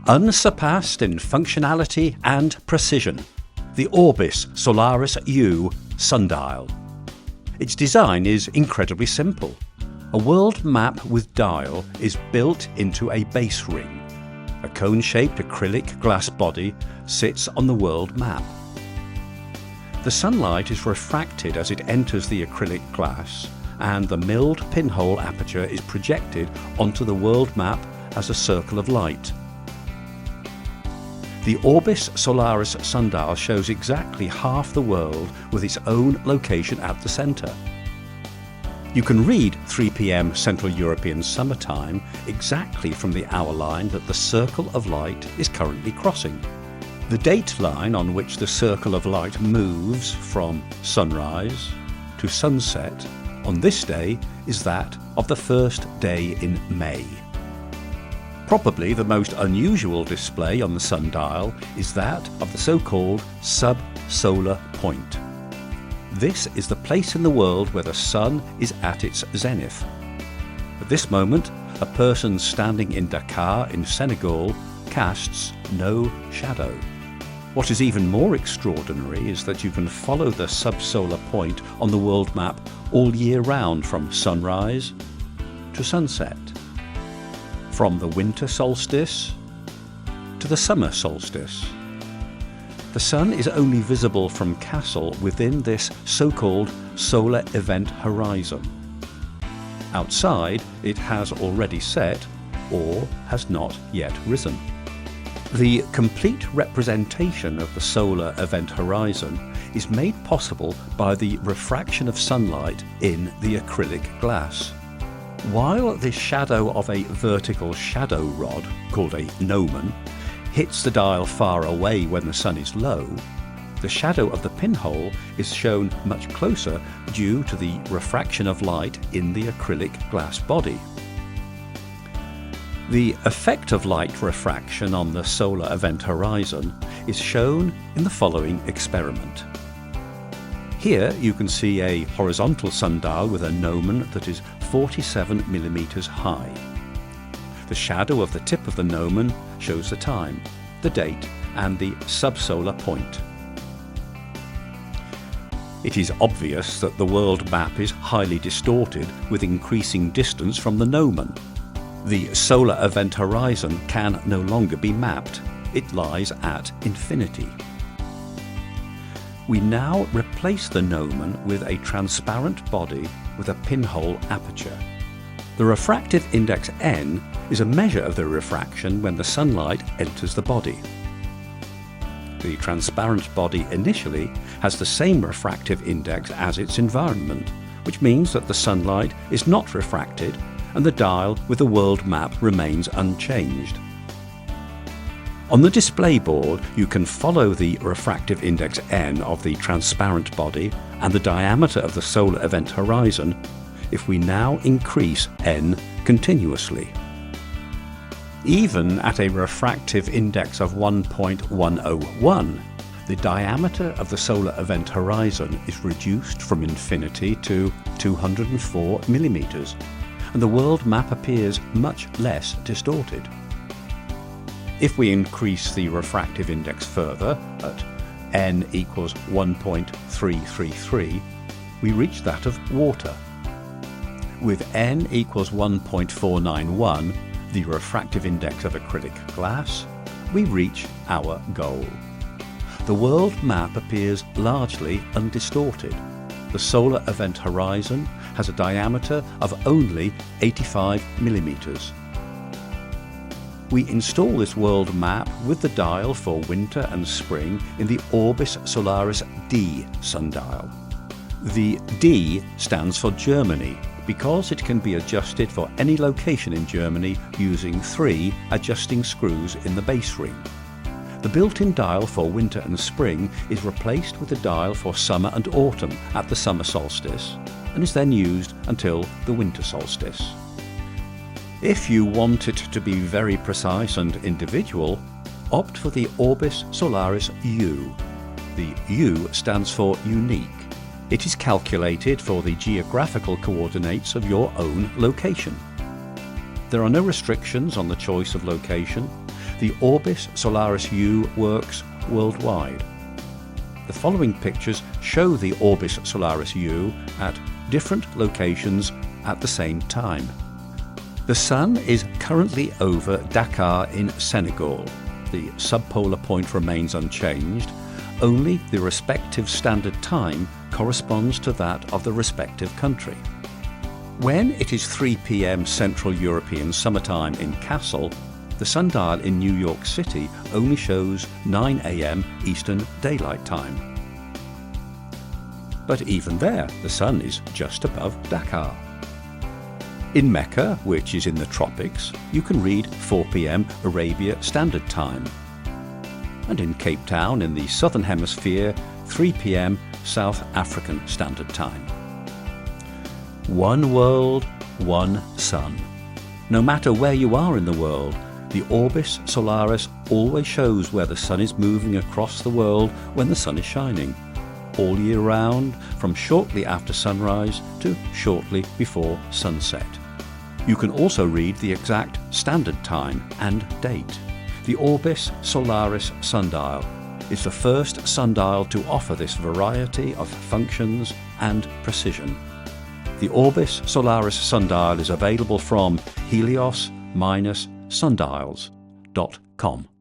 Unsurpassed in functionality and precision, the Orbis Solaris Sundial. Its design is incredibly simple. A world map with dial is built into a base ring. A cone-shaped acrylic glass body sits on the world map. The sunlight is refracted as it enters the acrylic glass, and the milled pinhole aperture is projected onto the world map as a circle of light. The Orbis Solaris Sundial shows exactly half the world with its own location at the centre. You can read 3 p.m. Central European summertime exactly from the hour line that the circle of light is currently crossing. The date line on which the circle of light moves from sunrise to sunset on this day is that of the first day in May. Probably the most unusual display on the sundial is that of the so-called sub-solar point. This is the place in the world where the sun is at its zenith. At this moment, a person standing in Dakar in Senegal casts no shadow. What is even more extraordinary is that you can follow the sub-solar point on the world map all year round from sunrise to sunset. From the winter solstice to the summer solstice. The sun is only visible from Kassel within this so-called solar event horizon. Outside, it has already set or has not yet risen. The complete representation of the solar event horizon is made possible by the refraction of sunlight in the acrylic glass. While the shadow of a vertical shadow rod, called a gnomon, hits the dial far away when the sun is low, the shadow of the pinhole is shown much closer due to the refraction of light in the acrylic glass body. The effect of light refraction on the solar event horizon is shown in the following experiment. Here you can see a horizontal sundial with a gnomon that is 47 millimeters high. The shadow of the tip of the gnomon shows the time, the date, and the subsolar point. It is obvious that the world map is highly distorted with increasing distance from the gnomon. The solar event horizon can no longer be mapped. It lies at infinity. We now replace the gnomon with a transparent body with a pinhole aperture. The refractive index n is a measure of the refraction when the sunlight enters the body. The transparent body initially has the same refractive index as its environment, which means that the sunlight is not refracted and the dial with the world map remains unchanged. On the display board, you can follow the refractive index n of the transparent body and the diameter of the solar event horizon if we now increase n continuously. Even at a refractive index of 1.101, the diameter of the solar event horizon is reduced from infinity to 204 millimeters, and the world map appears much less distorted. If we increase the refractive index further, at n equals 1.333, we reach that of water. With n equals 1.491, the refractive index of acrylic glass, we reach our goal. The world map appears largely undistorted. The solar event horizon has a diameter of only 85 millimeters. We install this world map with the dial for winter and spring in the Orbis Solaris D sundial. The D stands for Germany because it can be adjusted for any location in Germany using 3 adjusting screws in the base ring. The built-in dial for winter and spring is replaced with the dial for summer and autumn at the summer solstice and is then used until the winter solstice. If you want it to be very precise and individual, opt for the Orbis Solaris U. The U stands for unique. It is calculated for the geographical coordinates of your own location. There are no restrictions on the choice of location. The Orbis Solaris U works worldwide. The following pictures show the Orbis Solaris U at different locations at the same time. The Sun is currently over Dakar in Senegal. The subpolar point remains unchanged. Only the respective standard time corresponds to that of the respective country. When it is 3 p.m. Central European Summertime in Kassel, the sundial in New York City only shows 9 a.m. Eastern Daylight Time. But even there, the Sun is just above Dakar. In Mecca, which is in the tropics, you can read 4 p.m. Arabia Standard Time. And in Cape Town in the Southern Hemisphere, 3 p.m. South African Standard Time. One world, one sun. No matter where you are in the world, the Orbis Solaris always shows where the Sun is moving across the world when the Sun is shining, all year round, from shortly after sunrise to shortly before sunset. You can also read the exact standard time and date. The Orbis Solaris Sundial is the first sundial to offer this variety of functions and precision. The Orbis Solaris Sundial is available from Helios-Sundials.com.